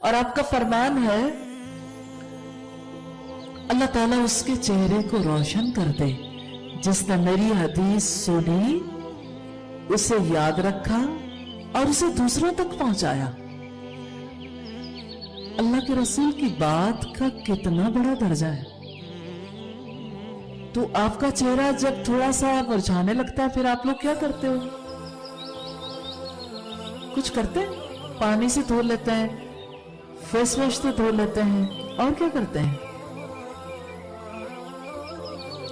اور آپ کا فرمان ہے اللہ تعالیٰ اس کے چہرے کو روشن کر دے جس نے میری حدیث سنی، اسے یاد رکھا اور اسے دوسروں تک پہنچایا۔ اللہ کے رسول کی بات کا کتنا بڑا درجہ ہے۔ تو آپ کا چہرہ جب تھوڑا سا مرجھانے لگتا ہے پھر آپ لوگ کیا کرتے ہو؟ کچھ کرتے ہیں؟ پانی سے دھو لیتے ہیں، فیس واش سے دھو لیتے ہیں، اور کیا کرتے ہیں؟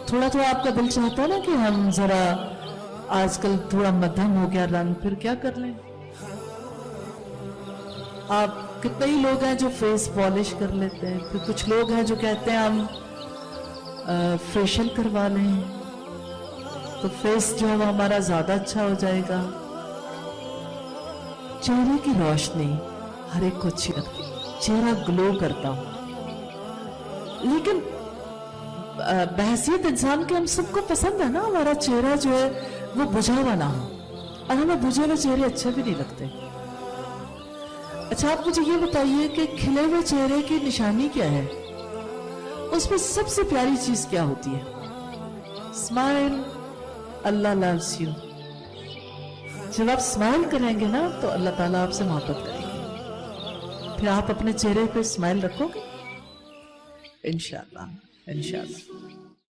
تھوڑا تھوڑا آپ کا دل چاہتا ہے نا کہ ہم ذرا آج کل تھوڑا مدھم ہو گیا رنگ، پھر کیا کر لیں؟ آپ کتنے ہی لوگ ہیں جو فیس پالش کر لیتے ہیں، پھر کچھ لوگ ہیں جو کہتے ہیں ہم فیشل کروا لیں تو فیس جو ہے وہ ہمارا زیادہ اچھا ہو جائے گا۔ چہرے کی روشنی ہر ایک کو اچھی لگتی، چہرہ گلو کرتا ہو، لیکن بحیثیت انسان کے ہم سب کو پسند ہے نا ہمارا چہرہ جو ہے وہ بجھا ہوا نہ ہو، اور ہمیں بجھے ہوئے چہرے اچھے بھی نہیں لگتے۔ اچھا آپ مجھے یہ بتائیے کہ کھلے ہوئے چہرے کی نشانی کیا ہے؟ اس میں سب سے پیاری چیز کیا ہوتی ہے؟ Smile, Allah loves you۔ جب آپ اسمائل کریں گے نا تو اللہ تعالیٰ آپ سے محبت کریں گے، پھر آپ اپنے چہرے پہ اسمائل رکھو گے انشاءاللہ انشاءاللہ۔